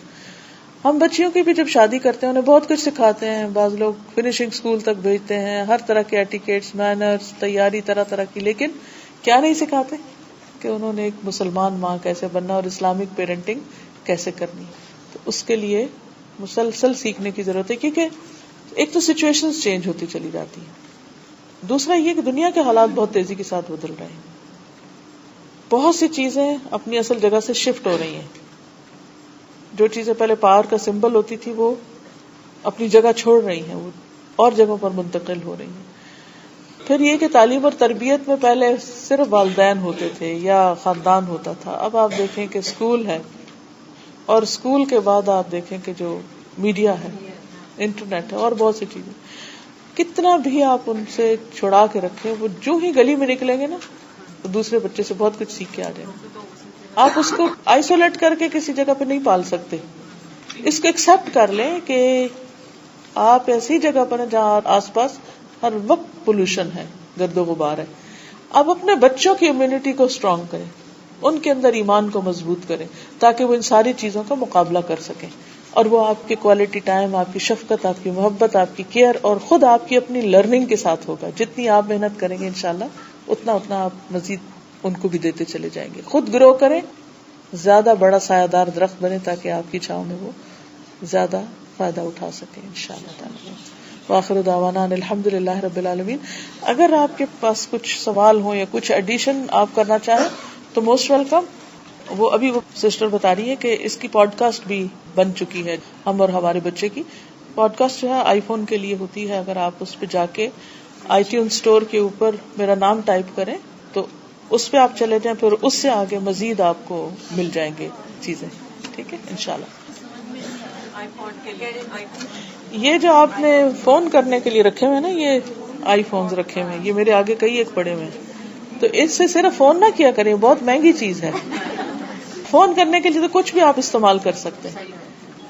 ہم بچیوں کی بھی جب شادی کرتے ہیں انہیں بہت کچھ سکھاتے ہیں. بعض لوگ فنیشنگ اسکول تک بھیجتے ہیں، ہر طرح کے ایٹیکیٹس، مینرز، تیاری طرح طرح کی، لیکن کیا نہیں سکھاتے کہ انہوں نے ایک مسلمان ماں کیسے بننا اور اسلامک پیرنٹنگ کیسے کرنی. تو اس کے لیے مسلسل سیکھنے کی ضرورت ہے، کیونکہ ایک تو سچویشنز چینج ہوتی چلی جاتی ہیں، دوسرا یہ کہ دنیا کے حالات بہت تیزی کے ساتھ بدل رہے ہیں. بہت سی چیزیں اپنی اصل جگہ سے شفٹ ہو رہی ہیں. جو چیزیں پہلے پاور کا سمبل ہوتی تھی وہ اپنی جگہ چھوڑ رہی ہیں، وہ اور جگہوں پر منتقل ہو رہی ہیں. پھر یہ کہ تعلیم اور تربیت میں پہلے صرف والدین ہوتے تھے یا خاندان ہوتا تھا، اب آپ دیکھیں کہ اسکول ہے، اور اسکول کے بعد آپ دیکھیں کہ جو میڈیا ہے، انٹرنیٹ ہے، اور بہت سی چیزیں. کتنا بھی آپ ان سے چھڑا کے رکھیں، وہ جو ہی گلی میں نکلیں گے نا تو دوسرے بچے سے بہت کچھ سیکھ کے آ جائیں گے. آپ اس کو آئسولیٹ کر کے کسی جگہ پہ نہیں پال سکتے. اس کو ایکسپٹ کر لیں کہ آپ ایسی جگہ پر ہیں جہاں آس پاس ہر وقت پولوشن ہے، گرد و غبار ہے. آپ اپنے بچوں کی امیونٹی کو اسٹرانگ کریں، ان کے اندر ایمان کو مضبوط کریں تاکہ وہ ان ساری چیزوں کا مقابلہ کر سکیں، اور وہ آپ کی کوالٹی ٹائم، آپ کی شفقت، آپ کی محبت، آپ کی کیئر، اور خود آپ کی اپنی لرننگ کے ساتھ ہوگا. جتنی آپ محنت کریں گے انشاءاللہ اتنا آپ مزید ان کو بھی دیتے چلے جائیں گے. خود گرو کریں، زیادہ بڑا سایہ دار درخت بنے تاکہ آپ کی چھاؤں میں وہ زیادہ فائدہ اٹھا سکیں انشاءاللہ تعالی. وآخر دعوانا الحمدللہ رب العالمین. اگر آپ کے پاس کچھ سوال ہوں یا کچھ ایڈیشن آپ کرنا چاہیں تو موسٹ ویلکم. وہ سسٹر بتا رہی ہے کہ اس کی پوڈ کاسٹ بھی بن چکی ہے، ہم اور ہمارے بچے کی پوڈ کاسٹ جو ہے آئی فون کے لیے ہوتی ہے. اگر آپ اس پہ جا کے آئی ٹیون اسٹور کے اوپر میرا نام ٹائپ کریں تو اس پہ آپ چلے جائیں، پھر اس سے آگے مزید آپ کو مل جائیں گے چیزیں. ٹھیک ہے انشاءاللہ. یہ جو آپ نے فون کرنے کے لیے رکھے ہوئے ہیں نا، یہ آئی فونز رکھے ہوئے ہیں، یہ میرے آگے کئی ایک پڑے ہوئے ہیں، تو اس سے صرف فون نہ کیا کریں، بہت مہنگی چیز ہے. فون کرنے کے لیے تو کچھ بھی آپ استعمال کر سکتے ہیں.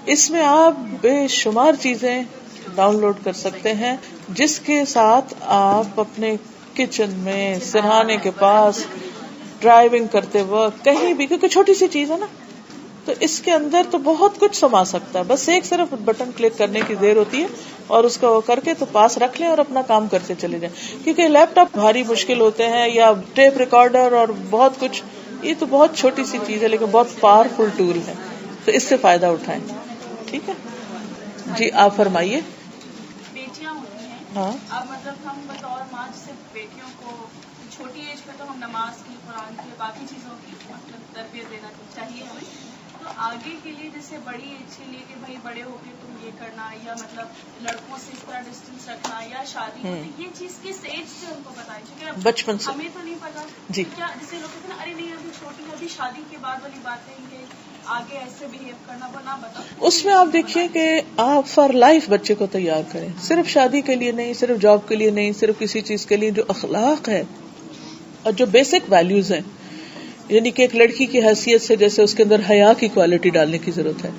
اس میں آپ بے شمار چیزیں ڈاؤن لوڈ کر سکتے ہیں جس کے ساتھ آپ اپنے کچن میں، سرہانے کے پاس، ڈرائیونگ کرتے وقت، کہیں بھی، کیونکہ چھوٹی سی چیز ہے نا، تو اس کے اندر تو بہت کچھ سما سکتا ہے. بس ایک صرف بٹن کلک کرنے کی دیر ہوتی ہے اور اس کو کر کے تو پاس رکھ لیں اور اپنا کام کرتے چلے جائیں. کیونکہ لیپ ٹاپ بھاری مشکل ہوتے ہیں یا ٹیپ ریکارڈر اور بہت کچھ، یہ تو بہت چھوٹی سی چیز ہے لیکن بہت پاورفل ٹول ہے، تو اس سے فائدہ اٹھائیں. ٹھیک ہے جی، آپ فرمائیے. بیٹیاں ہوتی ہیں، ہاں، اب مطلب ہم بطور ماں جیسے بیٹیوں کو چھوٹی ایج پہ تو ہم نماز کی، قرآن کی، باقی چیزوں کی مطلب تربیت دینا چاہیے ہمیں. تو آگے کے لیے جیسے بڑی ایج کے لیے کہ بھائی بڑے ہو کے تم یہ کرنا، یا مطلب لڑکوں سے اس طرح ڈسٹینس رکھنا، یا شادی ہوتی، یہ چیز کس ایج سے ان کو بتائیں؟ کیونکہ بچپن سے. ہمیں تو نہیں پتا. جی، کیا جیسے لوگ کہتے ہیں نا، ارے نہیں ابھی چھوٹی ہے، ابھی شادی کے بعد والی باتیں کہ آگے ایسے بہیو کرنا، وہ نہ بتا. اس میں آپ دیکھیے کہ آپ فار لائف بچے کو تیار کریں، صرف شادی کے لیے نہیں، صرف جاب کے لیے نہیں، صرف کسی چیز کے لیے. جو اخلاق ہے اور جو بیسک ویلیوز ہیں، یعنی کہ ایک لڑکی کی حیثیت سے جیسے اس کے اندر حیا کی کوالٹی ڈالنے کی ضرورت ہے،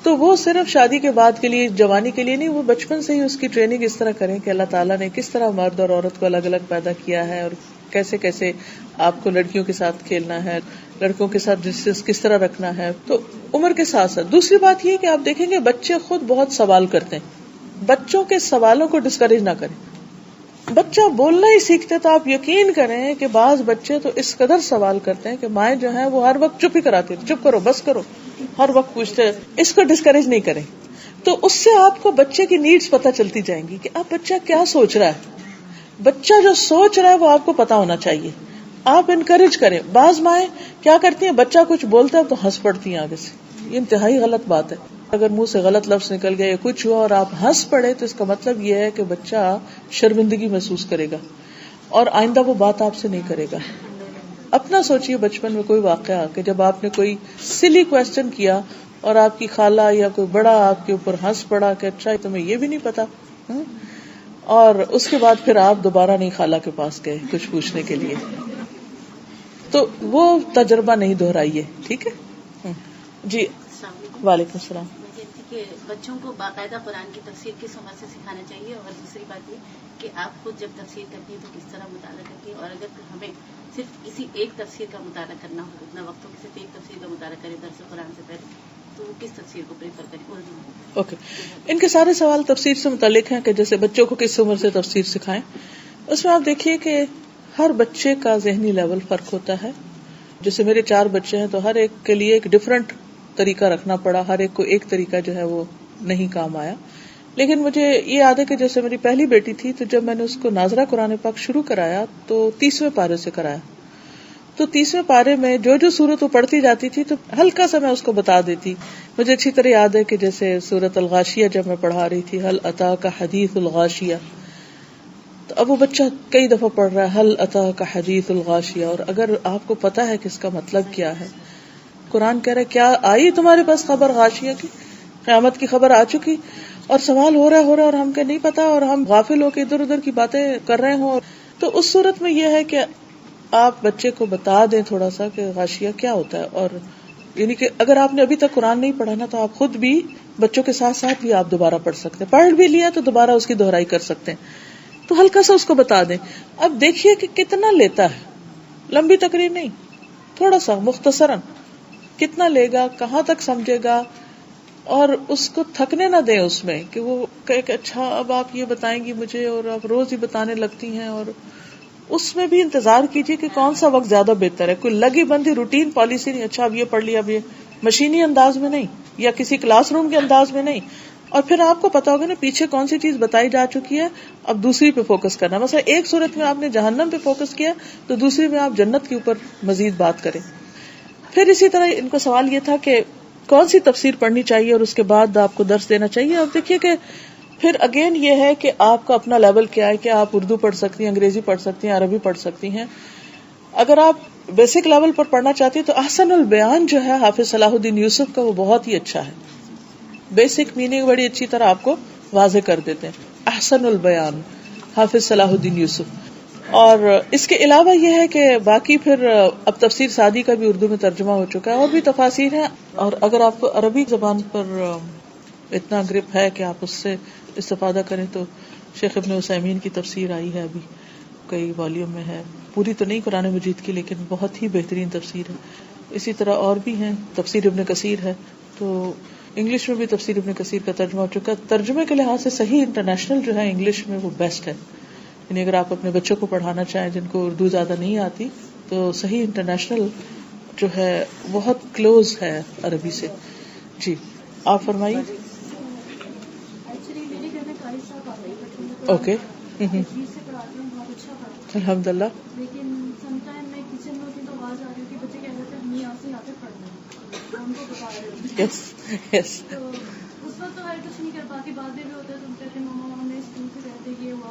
تو وہ صرف شادی کے بعد کے لیے، جوانی کے لیے نہیں، وہ بچپن سے ہی اس کی ٹریننگ اس طرح کریں کہ اللہ تعالیٰ نے کس طرح مرد اور عورت کو الگ الگ پیدا کیا ہے اور کیسے کیسے آپ کو لڑکیوں کے ساتھ کھیلنا ہے، لڑکوں کے ساتھ ڈسٹینس کس طرح رکھنا ہے. تو عمر کے ساتھ ساتھ دوسری بات یہ کہ آپ دیکھیں گے بچے خود بہت سوال کرتے ہیں. بچوں کے سوالوں کو ڈسکریج نہ کریں. بچہ بولنا ہی سیکھتے تو آپ یقین کریں کہ بعض بچے تو اس قدر سوال کرتے ہیں کہ مائیں جو ہیں وہ ہر وقت چپ ہی کراتی ہیں، چپ کرو، بس کرو، ہر وقت پوچھتے ہیں. اس کو ڈسکریج نہیں کریں. تو اس سے آپ کو بچے کی نیڈز پتہ چلتی جائیں گی کہ اب بچہ کیا سوچ رہا ہے. بچہ جو سوچ رہا ہے وہ آپ کو پتا ہونا چاہیے. آپ انکریج کریں. بعض مائیں کیا کرتی ہیں، بچہ کچھ بولتا ہے تو ہنس پڑتی ہیں آگے سے. یہ انتہائی غلط بات ہے. اگر منہ سے غلط لفظ نکل گئے یا کچھ ہوا اور آپ ہنس پڑے تو اس کا مطلب یہ ہے کہ بچہ شرمندگی محسوس کرے گا اور آئندہ وہ بات آپ سے نہیں کرے گا. اپنا سوچئے بچپن میں کوئی واقعہ کہ جب آپ نے کوئی سلی کوسچن کیا اور آپ کی خالہ یا کوئی بڑا آپ کے اوپر ہنس پڑا کہ اچھا تمہیں یہ بھی نہیں پتا، اور اس کے بعد پھر آپ دوبارہ نہیں خالہ کے پاس گئے کچھ پوچھنے کے لیے، تو وہ تجربہ نہیں دہرائیے. ٹھیک ہے جی. وعلیکم السلام. کہ بچوں کو باقاعدہ قرآن کی تفسیر کس عمر سے سکھانا چاہیے، اور دوسری بات یہ کہ آپ خود جب تفسیر کرتی ہیں تو کس طرح مطالعہ کرتی ہیں، اور اگر ہمیں صرف کسی ایک تفسیر کا مطالعہ کرنا ہو، اتنا وقت ہو کہ صرف ایک تفسیر کا مطالعہ کریں درس قرآن سے پہلے، تو وہ کس تفسیر کو پریفر کریں اردو میں؟ اوکے، ان کے سارے سوال تفسیر سے متعلق ہیں کہ جیسے بچوں کو کس عمر سے تفسیر سکھائیں. اس میں آپ دیکھیے کہ ہر بچے کا ذہنی لیول فرق ہوتا ہے. جیسے میرے 4 بچے ہیں تو ہر ایک کے لیے ایک ڈفرنٹ طریقہ رکھنا پڑا، ہر ایک کو ایک طریقہ جو ہے وہ نہیں کام آیا. لیکن مجھے یہ یاد ہے کہ جیسے میری پہلی بیٹی تھی تو جب میں نے اس کو ناظرہ قرآن پاک شروع کرایا تو 30ویں پارے سے کرایا. تو 30ویں پارے میں جو سورت وہ پڑھتی جاتی تھی تو ہلکا سا میں اس کو بتا دیتی. مجھے اچھی طرح یاد ہے کہ جیسے سورت الغاشیہ جب میں پڑھا رہی تھی، هل اتاک حدیث الغاشیہ، تو اب وہ بچہ کئی دفعہ پڑھ رہا ہے هل اتاک حدیث الغاشیہ، اور اگر آپ کو پتا ہے کہ اس کا مطلب کیا ہے، قرآن کہہ رہا ہے کیا آئی تمہارے پاس خبر غاشیہ کی، قیامت کی خبر آ چکی، اور سوال ہو رہا ہے اور ہم کہ نہیں پتا، اور ہم غافل ہو کے ادھر ادھر کی باتیں کر رہے ہوں. تو اس صورت میں یہ ہے کہ آپ بچے کو بتا دیں تھوڑا سا کہ غاشیہ کیا ہوتا ہے. اور یعنی کہ اگر آپ نے ابھی تک قرآن نہیں پڑھا نا تو آپ خود بھی بچوں کے ساتھ ساتھ بھی آپ دوبارہ پڑھ سکتے ہیں، پڑھ بھی لیا تو دوبارہ اس کی دہرائی کر سکتے ہیں. تو ہلکا سا اس کو بتا دیں. اب دیکھیے کہ کتنا لیتا ہے، لمبی تقریر نہیں، تھوڑا سا مختصراً کتنا لے گا، کہاں تک سمجھے گا، اور اس کو تھکنے نہ دیں اس میں کہ وہ کہے کہ اچھا اب آپ یہ بتائیں گی مجھے اور آپ روز ہی بتانے لگتی ہیں. اور اس میں بھی انتظار کیجیے کہ کون سا وقت زیادہ بہتر ہے. کوئی لگی بندی روٹین پالیسی نہیں، اچھا اب یہ پڑھ لیا، اب یہ مشینی انداز میں نہیں یا کسی کلاس روم کے انداز میں نہیں. اور پھر آپ کو پتا ہوگا نا پیچھے کون سی چیز بتائی جا چکی ہے، اب دوسری پہ فوکس کرنا. مثلا ایک صورت میں آپ نے جہنم پہ فوکس کیا تو دوسری میں آپ جنت کے اوپر مزید بات کریں. پھر اسی طرح ان کا سوال یہ تھا کہ کون سی تفسیر پڑھنی چاہیے اور اس کے بعد آپ کو درس دینا چاہیے. اب دیکھیے کہ پھر اگین یہ ہے کہ آپ کا اپنا لیول کیا ہے کہ آپ اردو پڑھ سکتی ہیں، انگریزی پڑھ سکتی ہیں، عربی پڑھ سکتی ہیں. اگر آپ بیسک لیول پر پڑھنا چاہتی ہیں تو احسن البیان جو ہے حافظ صلاح الدین یوسف کا، وہ بہت ہی اچھا ہے. بیسک میننگ بڑی اچھی طرح آپ کو واضح کر دیتے ہیں. احسن البیان حافظ صلاح الدین یوسف. اور اس کے علاوہ یہ ہے کہ باقی پھر اب تفسیر سعدی کا بھی اردو میں ترجمہ ہو چکا ہے، اور بھی تفاسیر ہیں. اور اگر آپ کو عربی زبان پر اتنا گرپ ہے کہ آپ اس سے استفادہ کریں تو شیخ ابن عثیمین کی تفسیر آئی ہے، ابھی کئی والیوم میں ہے، پوری تو نہیں قرآن مجید کی لیکن بہت ہی بہترین تفسیر ہے. اسی طرح اور بھی ہیں، تفسیر ابن کثیر ہے، تو انگلش میں بھی تفسیر ابن کثیر کا ترجمہ ہو چکا. ترجمے کے لحاظ سے صحیح انٹرنیشنل جو ہے انگلش میں وہ بیسٹ ہے. یعنی اگر آپ اپنے بچوں کو پڑھانا چاہیں جن کو اردو زیادہ نہیں آتی تو صحیح انٹرنیشنل جو ہے بہت کلوز ہے عربی سے. جی آپ فرمائیے. اوکے، الحمد للہ. لیکن سم ٹائم میں کچن میں ہوتی تو آواز آ رہی ہوتی، بچے کہہ رہے تھے ہم یہاں سے آتے پڑھنا، ان کو بتا رہے ہوتے. یس تو اس وقت تو ہر کچھ نہیں کر پاتی. بعد میں بھی ہوتا ہے تم کہتے ماما ہم نے اسکول سے کہتے یہ ہوا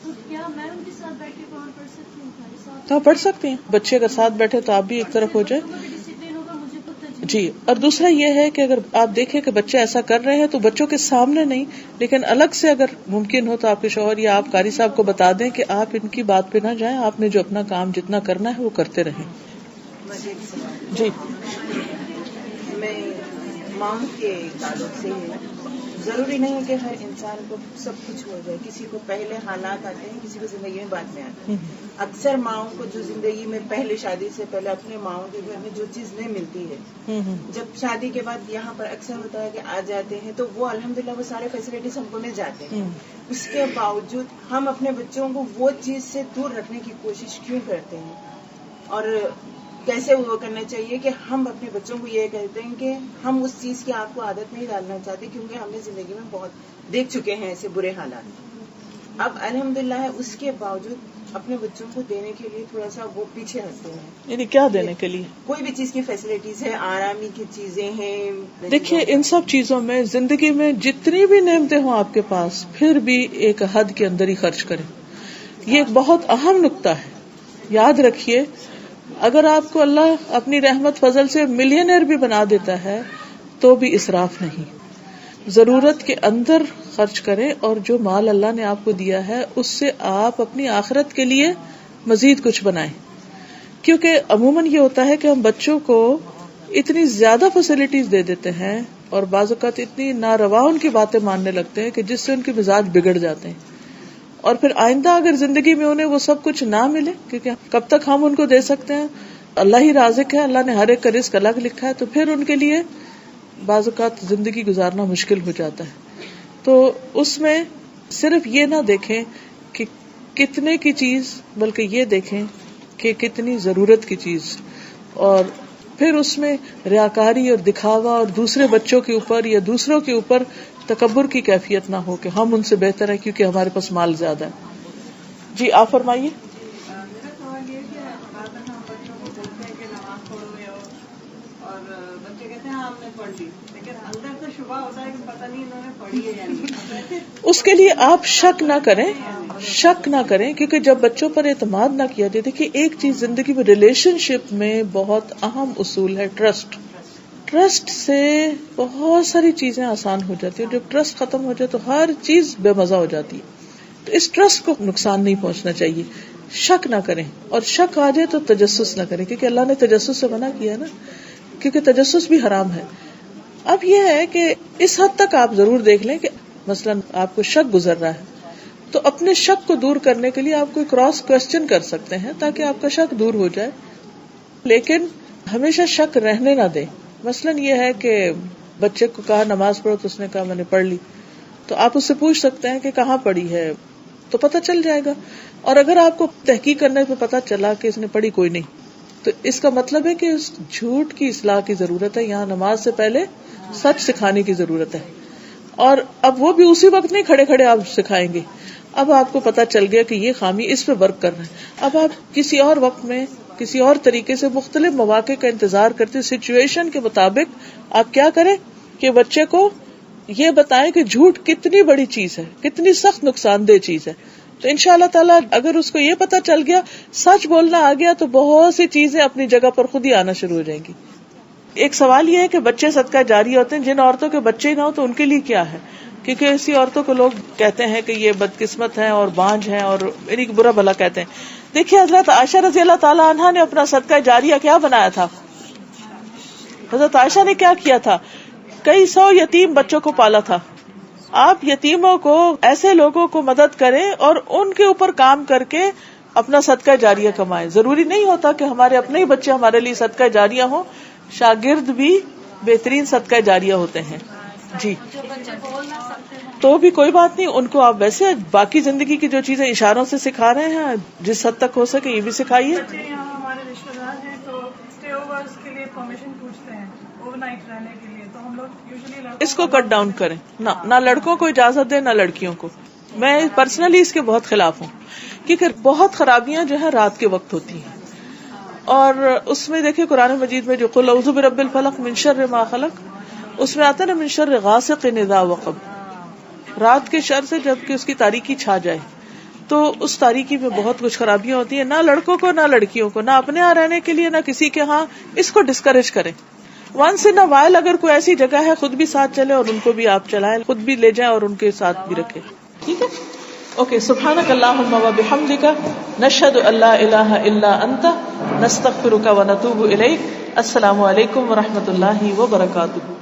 تو کیا میں ان کے ساتھ بیٹھ کے قرآن پڑھ سکتی ہوں ہمارے ساتھ؟ تو آپ پڑھ سکتے ہیں، بچے اگر ساتھ بیٹھے تو آپ بھی ایک طرف ہو جائے. ڈسپلن ہوگا مجھے خود تجربہ. جی، اور دوسرا یہ ہے کہ اگر آپ دیکھیں کہ بچے ایسا کر رہے ہیں تو بچوں کے سامنے نہیں لیکن الگ سے اگر ممکن ہو تو آپ کے شوہر یا آپ قاری صاحب کو بتا دیں کہ آپ ان کی بات پہ نہ جائیں، آپ نے جو اپنا کام جتنا کرنا ہے وہ کرتے رہیں. جی میں ماؤں کے تعلق سے ضروری نہیں ہے کہ ہر انسان کو سب کچھ ہو جائے. کسی کو پہلے حالات آتے ہیں، کسی کو زندگی میں بعد میں آتے ہیں. اکثر ماؤں کو جو زندگی میں پہلے شادی سے پہلے اپنے ماؤں کے گھر میں جو چیز نہیں ملتی ہے، جب شادی کے بعد یہاں پر اکثر ہوتا ہے کہ آ جاتے ہیں تو وہ الحمدللہ وہ سارے فیسلٹیز ہم کو مل جاتے ہیں. اس کے باوجود ہم اپنے بچوں کو وہ چیز سے دور رکھنے کی کوشش کیوں کرتے ہیں؟ اور کیسے وہ کرنا چاہیے کہ ہم اپنے بچوں کو یہ کہتے ہیں کہ ہم اس چیز کی آپ کو عادت نہیں ڈالنا چاہتے کیونکہ ہم نے زندگی میں بہت دیکھ چکے ہیں ایسے برے حالات. اب الحمدللہ اس کے باوجود اپنے بچوں کو دینے کے لیے تھوڑا سا وہ پیچھے ہٹتے ہیں. یعنی کیا دینے کے لیے؟ کوئی بھی چیز کی فیسلٹیز ہے، آرامی کی چیزیں ہیں. دیکھیے ان سب چیزوں میں زندگی میں جتنی بھی نعمتیں ہوں آپ کے پاس پھر بھی ایک حد کے اندر ہی خرچ کریں. یہ ایک بہت اہم نقطہ ہے، یاد رکھیے. اگر آپ کو اللہ اپنی رحمت فضل سے ملینئر بھی بنا دیتا ہے تو بھی اسراف نہیں. ضرورت کے اندر خرچ کریں، اور جو مال اللہ نے آپ کو دیا ہے اس سے آپ اپنی آخرت کے لیے مزید کچھ بنائیں. کیونکہ عموماً یہ ہوتا ہے کہ ہم بچوں کو اتنی زیادہ فیسلٹیز دے دیتے ہیں اور بعض اوقات اتنی ناروا ان کی باتیں ماننے لگتے ہیں کہ جس سے ان کے مزاج بگڑ جاتے ہیں. اور پھر آئندہ اگر زندگی میں انہیں وہ سب کچھ نہ ملے، کیونکہ کب تک ہم ان کو دے سکتے ہیں، اللہ ہی رازق ہے، اللہ نے ہر ایک کا رزق الگ لکھا ہے، تو پھر ان کے لیے بعض اوقات زندگی گزارنا مشکل ہو جاتا ہے. تو اس میں صرف یہ نہ دیکھیں کہ کتنے کی چیز، بلکہ یہ دیکھیں کہ کتنی ضرورت کی چیز، اور پھر اس میں ریاکاری اور دکھاوا اور دوسرے بچوں کے اوپر یا دوسروں کے اوپر تکبر کی کیفیت نہ ہو کہ ہم ان سے بہتر ہیں کیونکہ ہمارے پاس مال زیادہ ہے. جی آپ فرمائیے. میرا سوال یہ کہ بعض دفعہ ہم بچوں کو بولتے ہیں کہ نماز پڑھو، اور بچے کہتے ہیں ہاں ہم نے پڑھ لی، لیکن اندر سے شبہ ہوتا ہے کہ پتہ نہیں انہوں نے پڑھی ہے یا نہیں. اس کے لیے آپ شک نہ کریں کیونکہ جب بچوں پر اعتماد نہ کیا جائے. دیکھیے ایک چیز زندگی میں ریلیشن شپ میں بہت اہم اصول ہے ٹرسٹ سے بہت ساری چیزیں آسان ہو جاتی ہیں. جب ٹرسٹ ختم ہو جائے تو ہر چیز بے مزہ ہو جاتی ہے. تو اس ٹرسٹ کو نقصان نہیں پہنچنا چاہیے. شک نہ کریں، اور شک آ جائے تو تجسس نہ کریں، کیونکہ اللہ نے تجسس سے منع کیا ہے نا، کیونکہ تجسس بھی حرام ہے. اب یہ ہے کہ اس حد تک آپ ضرور دیکھ لیں کہ مثلا آپ کو شک گزر رہا ہے تو اپنے شک کو دور کرنے کے لیے آپ کوئی کراس کوشچن کر سکتے ہیں تاکہ آپ کا شک دور ہو جائے. لیکن ہمیشہ شک رہنے نہ دیں. مثلا یہ ہے کہ بچے کو کہا نماز پڑھو تو اس نے کہا میں نے پڑھ لی، تو آپ اس سے پوچھ سکتے ہیں کہ کہاں پڑھی ہے، تو پتہ چل جائے گا. اور اگر آپ کو تحقیق کرنے پہ پتہ چلا کہ اس نے پڑھی کوئی نہیں، تو اس کا مطلب ہے کہ اس جھوٹ کی اصلاح کی ضرورت ہے. یہاں نماز سے پہلے سچ سکھانے کی ضرورت ہے. اور اب وہ بھی اسی وقت نہیں کھڑے کھڑے آپ سکھائیں گے. اب آپ کو پتا چل گیا کہ یہ خامی اس پہ ورک کر رہا ہے. اب آپ کسی اور وقت میں کسی اور طریقے سے مختلف مواقع کا انتظار کرتے، سچویشن کے مطابق آپ کیا کریں کہ بچے کو یہ بتائیں کہ جھوٹ کتنی بڑی چیز ہے، کتنی سخت نقصان دہ چیز ہے. تو انشاءاللہ تعالیٰ اگر اس کو یہ پتا چل گیا، سچ بولنا آ گیا، تو بہت سی چیزیں اپنی جگہ پر خود ہی آنا شروع ہو جائیں گی. ایک سوال یہ ہے کہ بچے صدقہ جاری ہوتے ہیں، جن عورتوں کے بچے نہ ہو تو ان کے لیے کیا ہے؟ کیونکہ ایسی عورتوں کو لوگ کہتے ہیں کہ یہ بدقسمت ہیں اور بانجھ ہیں اور یعنی برا بھلا کہتے ہیں. دیکھیے حضرت عائشہ رضی اللہ تعالی عنہا نے اپنا صدقہ جاریہ کیا بنایا تھا. حضرت عائشہ نے کیا کیا تھا؟ کئی 100 یتیم بچوں کو پالا تھا. آپ یتیموں کو، ایسے لوگوں کو مدد کریں اور ان کے اوپر کام کر کے اپنا صدقہ جاریہ کمائیں. ضروری نہیں ہوتا کہ ہمارے اپنے ہی بچے ہمارے لیے صدقہ جاریہ ہوں، شاگرد بھی بہترین صدقہ جاریہ ہوتے ہیں. جی تو بھی کوئی بات نہیں، ان کو آپ ویسے باقی زندگی کی جو چیزیں اشاروں سے سکھا رہے ہیں جس حد تک ہو سکے یہ بھی سکھائیے. ہمارے رشتے دار ہیں تو اسٹے اوورز کے لیے پرمیشن پوچھتے ہیں اوور نائٹ رہنے کے لیے، تو ہم لوگ یوزلی اس کو کٹ ڈاؤن کریں. نہ لڑکوں کو اجازت دیں نہ لڑکیوں کو. میں پرسنلی اس کے بہت خلاف ہوں، کیونکہ بہت خرابیاں جو ہے رات کے وقت ہوتی ہیں. اور اس میں دیکھیں قرآن مجید میں جو قل اعوذ برب الفلق من شر ما خلق، اس میں آتا ہے نا من شر غاسق اذا وقب، رات کے شر سے جب کہ اس کی تاریکی چھا جائے. تو اس تاریکی میں بہت کچھ خرابیاں ہوتی ہیں. نہ لڑکوں کو نہ لڑکیوں کو، نہ اپنے یہاں رہنے کے لیے نہ کسی کے ہاں، اس کو ڈسکریج کریں. ونس ان اے وائل اگر کوئی ایسی جگہ ہے خود بھی ساتھ چلے اور ان کو بھی آپ چلائیں، خود بھی لے جائیں اور ان کے ساتھ بھی رکھیں. ٹھیک ہے، اوکے. سبحانک اللہم و بحمدک، نشہد ان لا الہ الا انت، نستغفرک و نتوب الیک. السلام علیکم و رحمۃ اللہ وبرکاتہ.